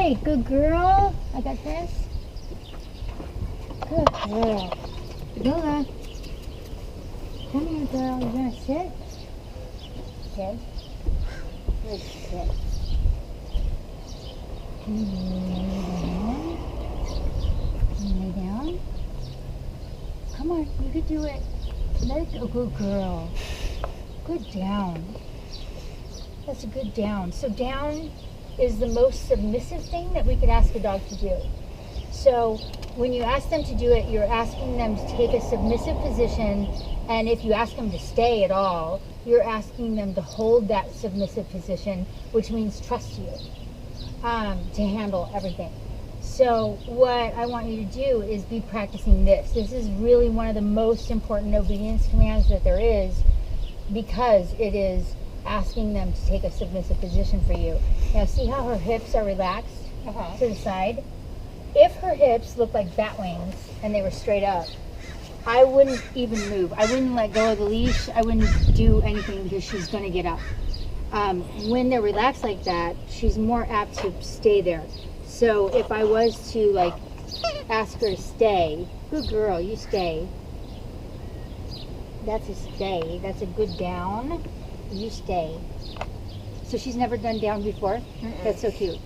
Hey, good girl. I got this. Good girl. Lola. Come here, girl. You gonna sit? Sit. Good sit. Can you lay down? Can you lay down? Come on, you could do it. That's a good girl. Good down. That's a good down. So down is the most submissive thing that we could ask a dog to do. So when you ask them to do it, you're asking them to take a submissive position, and if you ask them to stay at all, you're asking them to hold that submissive position, which means trust you to handle everything. So what I want you to do is be practicing this. This is really one of the most important obedience commands that there is, because it is asking them to take a submissive position for you. Now see how her hips are relaxed to the side? If her hips look like bat wings and they were straight up, I wouldn't even move. I wouldn't let go of the leash. I wouldn't do anything because she's going to get up. When they're relaxed like that, she's more apt to stay there. So if I was to like ask her to stay, good girl, you stay. That's a stay. That's a good down. You stay. So she's never done down before? That's so cute.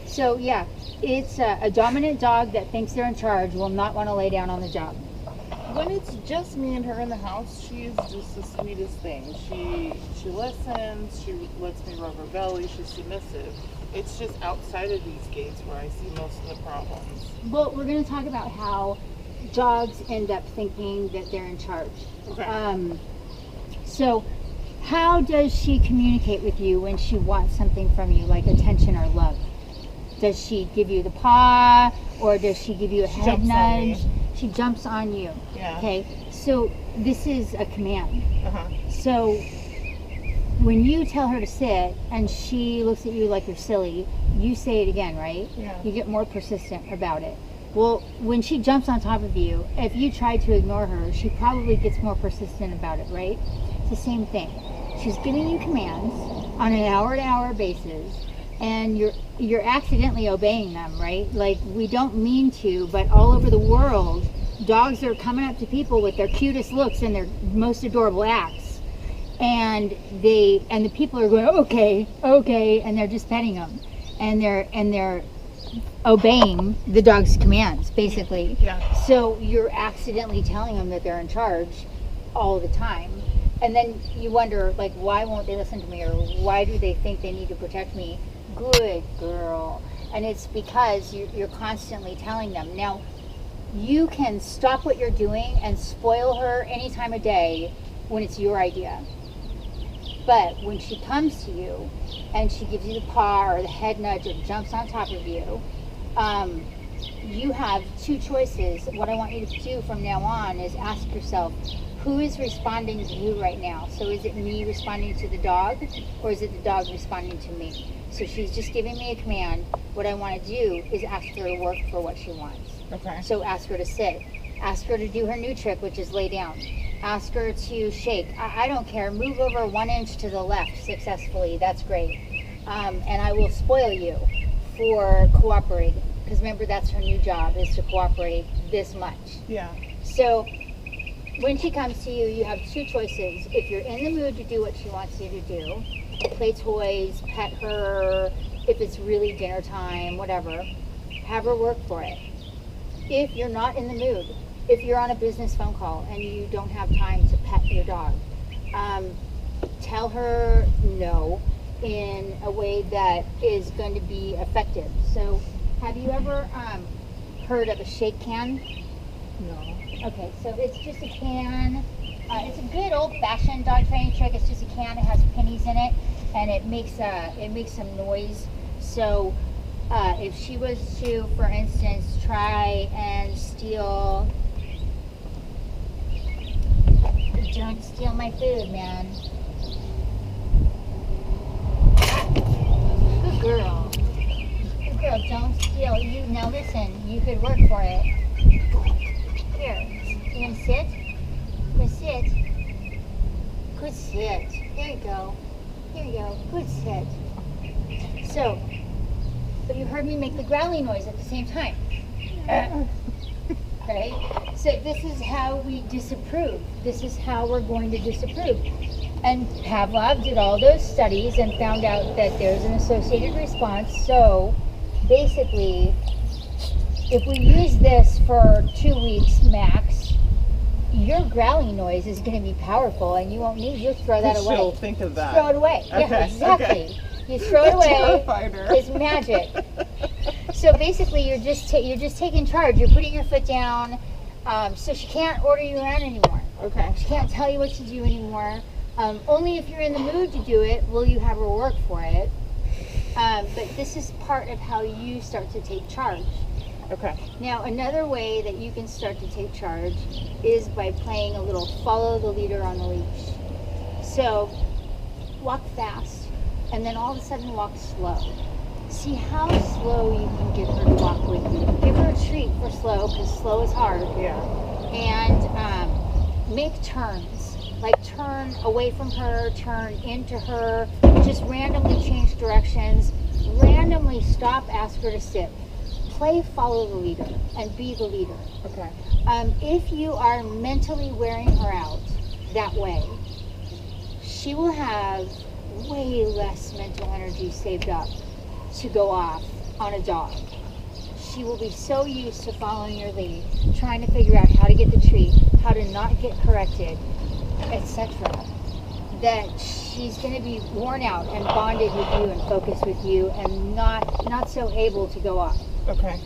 So yeah, it's a dominant dog that thinks they're in charge will not want to lay down on the job. When it's just me and her in the house, she is just the sweetest thing. She listens, she lets me rub her belly, she's submissive. It's just outside of these gates where I see most of the problems. Well, we're going to talk about how dogs end up thinking that they're in charge. Okay. So how does she communicate with you when she wants something from you, like attention or love? Does she give you the paw, or does she give you a head nudge? She jumps on you. Yeah. Okay. So this is a command. Uh-huh. So when you tell her to sit and she looks at you like you're silly, you say it again, right? Yeah. You get more persistent about it. Well, when she jumps on top of you, if you try to ignore her, she probably gets more persistent about it, right? It's the same thing. She's giving you commands on an hour-to-hour basis, and you're accidentally obeying them, right? Like, we don't mean to, but all over the world, dogs are coming up to people with their cutest looks and their most adorable acts, and the people are going, okay, and they're just petting them, and they're obeying the dog's commands, basically. Yeah. So you're accidentally telling them that they're in charge all the time. And then you wonder, like, why won't they listen to me, or why do they think they need to protect me? Good girl. And it's because you're constantly telling them. Now, you can stop what you're doing and spoil her any time of day when it's your idea. But when she comes to you and she gives you the paw or the head nudge or jumps on top of you, you have two choices. What I want you to do from now on is ask yourself, who is responding to who right now? So is it me responding to the dog, or is it the dog responding to me? So she's just giving me a command. What I want to do is ask her to work for what she wants. Okay. So ask her to sit. Ask her to do her new trick, which is lay down. Ask her to shake. I don't care. Move over 1 inch to the left successfully. That's great. And I will spoil you for cooperating. Because remember, that's her new job, is to cooperate this much. Yeah. So when she comes to you, you have two choices. If you're in the mood to do what she wants you to do, play toys, pet her, if it's really dinner time, whatever, have her work for it. If you're not in the mood, if you're on a business phone call and you don't have time to pet your dog, tell her no in a way that is going to be effective. So have you ever heard of a shake can? No. Okay, so it's just a can. It's a good old-fashioned dog training trick. It's just a can. It has pennies in it, and it makes some noise. So if she was to, for instance, try and steal, don't steal my food, man. Good girl. Good girl. Don't steal. You now listen. You could work for it. Here. You gonna sit? Good sit. Good sit. There you go. Here you go. Good sit. So, you heard me make the growling noise at the same time. Right? So this is how we disapprove. This is how we're going to disapprove. And Pavlov did all those studies and found out that there's an associated response. So basically, if we use this for 2 weeks max, your growling noise is going to be powerful, and you won't need. You'll throw that away. She'll think of that. Throw it away. Okay, Yeah, exactly. okay. You throw it away. Terrified her. It's magic. So basically, you're just taking charge. You're putting your foot down. So she can't order you around anymore. Okay. She can't tell you what to do anymore. Only if you're in the mood to do it will you have her work for it. But this is part of how you start to take charge. Okay. Now, another way that you can start to take charge is by playing a little follow the leader on the leash. So, walk fast, and then all of a sudden walk slow. See how slow you can get her to walk with you. Give her a treat for slow, because slow is hard. Yeah. And make turns. Like turn away from her, turn into her, just randomly change directions, randomly stop, ask her to sit. Play follow the leader and be the leader. Okay. If you are mentally wearing her out that way, she will have way less mental energy saved up to go off on a dog. She will be so used to following your lead, trying to figure out how to get the treat, how to not get corrected, etc., that she's going to be worn out and bonded with you and focused with you and not so able to go off. Okay.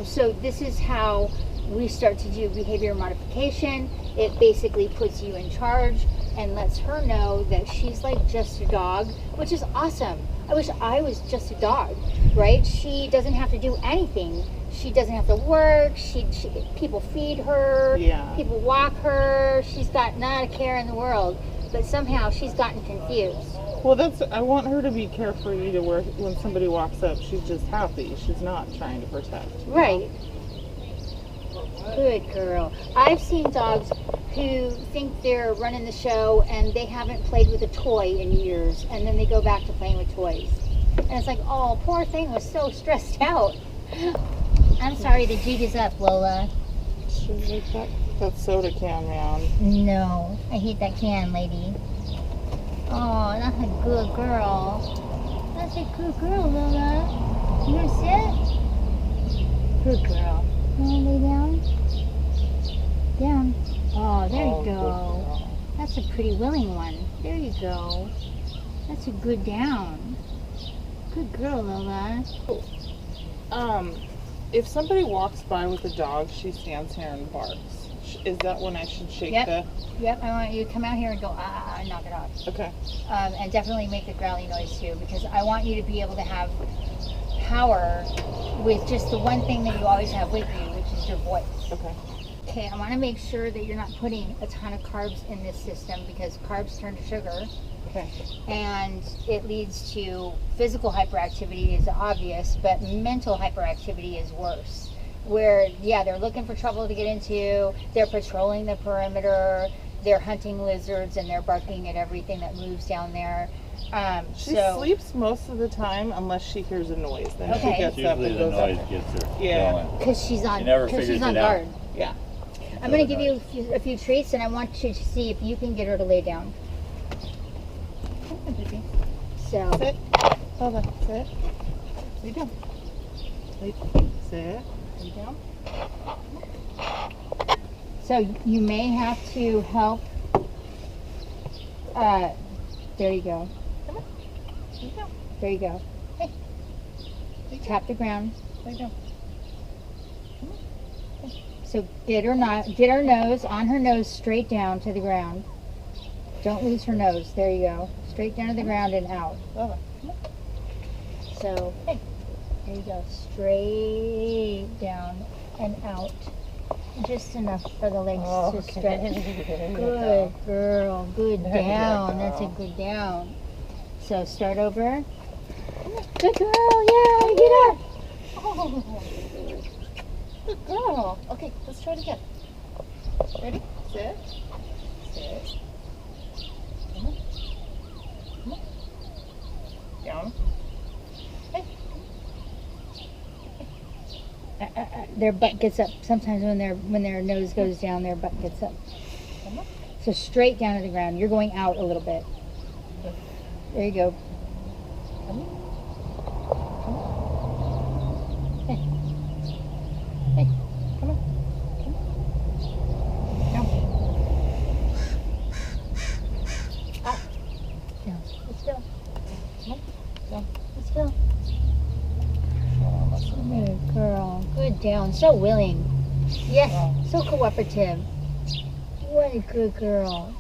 So this is how we start to do behavior modification. It basically puts you in charge and lets her know that she's like just a dog, which is awesome. I wish I was just a dog, right? She doesn't have to do anything. She doesn't have to work. She people feed her. Yeah. People walk her. She's got not a care in the world. But somehow she's gotten confused. Well, I want her to be carefree to where when somebody walks up, she's just happy. She's not trying to protect. Right. Good girl. I've seen dogs who think they're running the show and they haven't played with a toy in years, and then they go back to playing with toys. And it's like, oh, poor thing was so stressed out. I'm sorry, the jig is up, Lola. She's like that soda can, man. No, I hate that can, lady. Oh, that's a good girl. That's a good girl, Lola. You wanna sit? Good girl. You wanna lay down? Down. Oh, there you go. That's a pretty willing one. There you go. That's a good down. Good girl, Lola. If somebody walks by with a dog, she stands here and barks. Is that when I should shake Yep, I want you to come out here and go, and knock it off. Okay. And definitely make the growly noise too, because I want you to be able to have power with just the one thing that you always have with you, which is your voice. Okay. Okay, I want to make sure that you're not putting a ton of carbs in this system, because carbs turn to sugar. Okay. And it leads to physical hyperactivity is obvious, but mental hyperactivity is worse. Where, yeah, they're looking for trouble to get into, they're patrolling the perimeter, they're hunting lizards, and they're barking at everything that moves down there. She sleeps most of the time unless she hears a noise. Then Okay. she gets up Usually and the goes noise up. gets her Yeah. going. Because she's on, She never because figures she's on it out. guard. Yeah. I'm going to give you a few treats, and I want you to see if you can get her to lay down. Come on, baby. So, Sit. Lola, sit. Lay down. Sit. Lay down. so you may have to help. There you go. Come on. Lay down. There you go. Hey, tap the ground. Lay down. So get her nose on her nose straight down to the ground. Don't lose her nose. There you go. Straight down to the ground and out. Lola. So hey, there you go. Straight down and out. Just enough for the legs to stretch. Good girl. Good down. That's a good down. So start over. Good girl. Yeah, get up. Oh. Good girl. Okay, let's try it again. Ready? Sit. Sit. Come on. Come on. Down. Hey. their butt gets up. Sometimes when their nose goes down, their butt gets up. So straight down to the ground. You're going out a little bit. There you go. Hey. Hey. Come on. Down. Up. Down. Let's go. Down. Let's go. Good girl. Good down. So willing. Yes. So cooperative. What a good girl.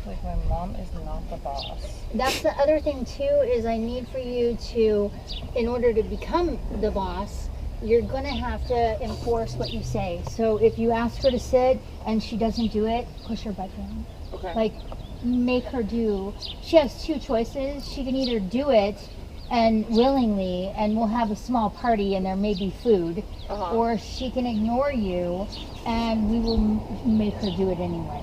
Like my mom is not the boss. That's the other thing too, is I need for you to, in order to become the boss, you're gonna have to enforce what you say. So if you ask her to sit and she doesn't do it, push her butt down. Okay. Like, make her do. She has two choices. She can either do it and willingly, and we'll have a small party and there may be food, or she can ignore you and we will make her do it anyway.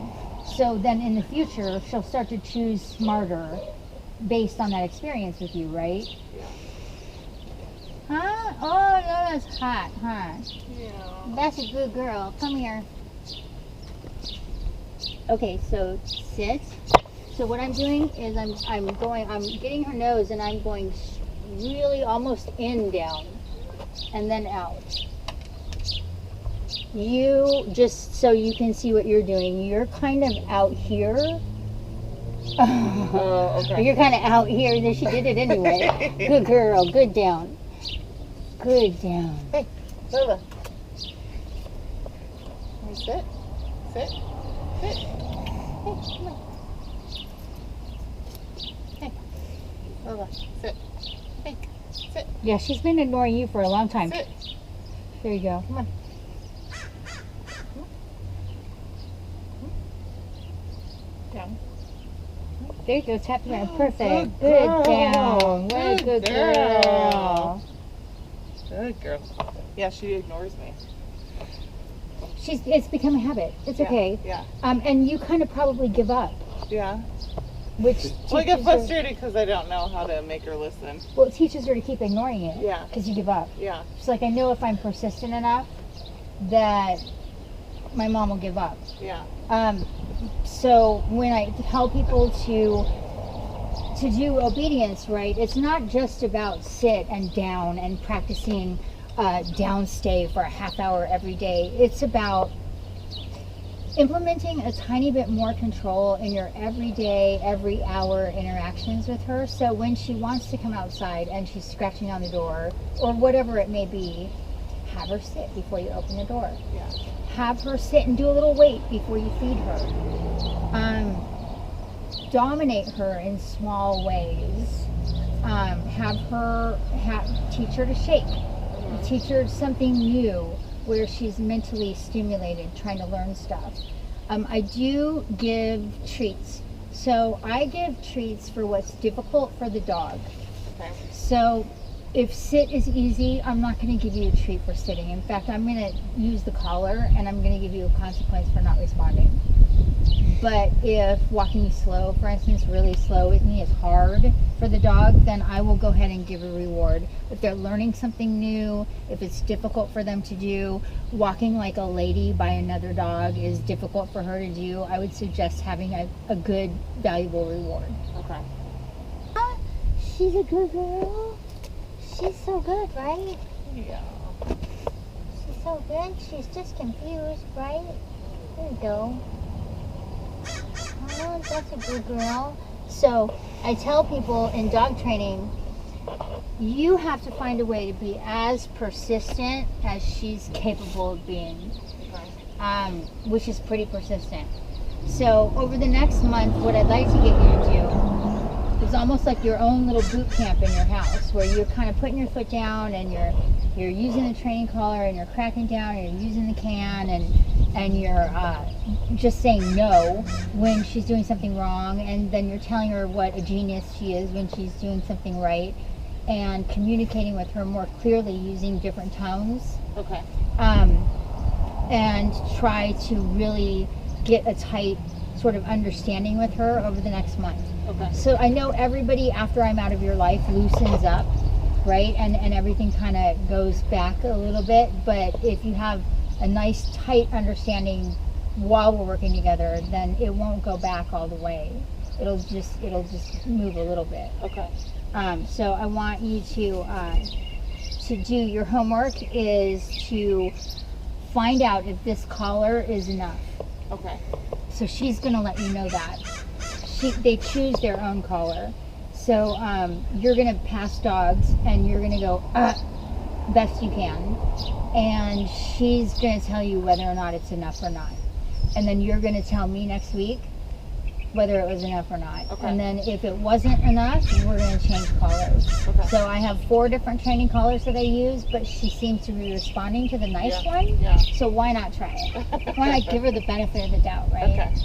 So then in the future, she'll start to choose smarter based on that experience with you, right? Yeah. Huh? Oh, no, that's hot, huh? Yeah. That's a good girl. Come here. Okay, so sit. So what I'm doing is I'm getting her nose and I'm going really almost in down and then out. You, just so you can see what you're doing, you're kind of out here. Oh, okay. You're kind of out here. Then she did it anyway. Good girl. Good down. Good down. Hey, Lola. Can you sit? Sit. Sit. Hey, come on. Hey. Lola, sit. Hey, sit. Yeah, she's been ignoring you for a long time. Sit. There you go. Come on. Down. There you go. Tap her. Perfect. Good Good down. What a good girl. Good girl. Yeah, she ignores me. It's become a habit. It's okay. Yeah. And you kind of probably give up, Yeah. which Well, I get teaches her, frustrated because I don't know how to make her listen. well, it teaches her to keep ignoring it. Yeah. Because you give up. Yeah. It's like, I know if I'm persistent enough that my mom will give up. Yeah. So when I tell people to do obedience, right, it's not just about sit and down and practicing down stay for a half hour every day. It's about implementing a tiny bit more control in your everyday, every hour interactions with her. So when she wants to come outside and she's scratching on the door or whatever it may be, have her sit before you open the door. Yeah. Have her sit and do a little wait before you feed her. Dominate her in small ways. Teach her to shake. Teach her something new where she's mentally stimulated, trying to learn stuff. I do give treats. So I give treats for what's difficult for the dog. Okay. So if sit is easy, I'm not going to give you a treat for sitting. In fact, I'm going to use the collar and I'm going to give you a consequence for not responding. But if walking slow, for instance, really slow with me is hard for the dog, then I will go ahead and give a reward. If they're learning something new, if it's difficult for them to do, walking like a lady by another dog is difficult for her to do, I would suggest having a good, valuable reward. Okay. She's a good girl. She's so good, right? Yeah. She's so good. She's just confused, right? There you go. Oh, that's a good girl. So I tell people in dog training, you have to find a way to be as persistent as she's capable of being, which is pretty persistent. So over the next month, what I'd like to get you to do is almost like your own little boot camp in your house, where you're kind of putting your foot down and you're using the training collar and you're cracking down and you're using the can and you're just saying no when she's doing something wrong, and then you're telling her what a genius she is when she's doing something right, and communicating with her more clearly using different tones. Okay. And try to really get a tight sort of understanding with her over the next month. Okay. So I know everybody after I'm out of your life loosens up. right? And everything kind of goes back a little bit. But if you have a nice tight understanding while we're working together, then it won't go back all the way. It'll just move a little bit. Okay. So I want you to do your homework is to find out if this collar is enough. Okay. So she's gonna let you know that. They choose their own collar. So you're gonna pass dogs and you're gonna go best you can, and she's gonna tell you whether or not it's enough or not, and then you're gonna tell me next week whether it was enough or not. Okay. And then if it wasn't enough, we're going to change collars. Okay. So I have 4 different training collars that I use, but she seems to be responding to the nice one. Yeah. So why not try it? Why not give her the benefit of the doubt, right? Okay.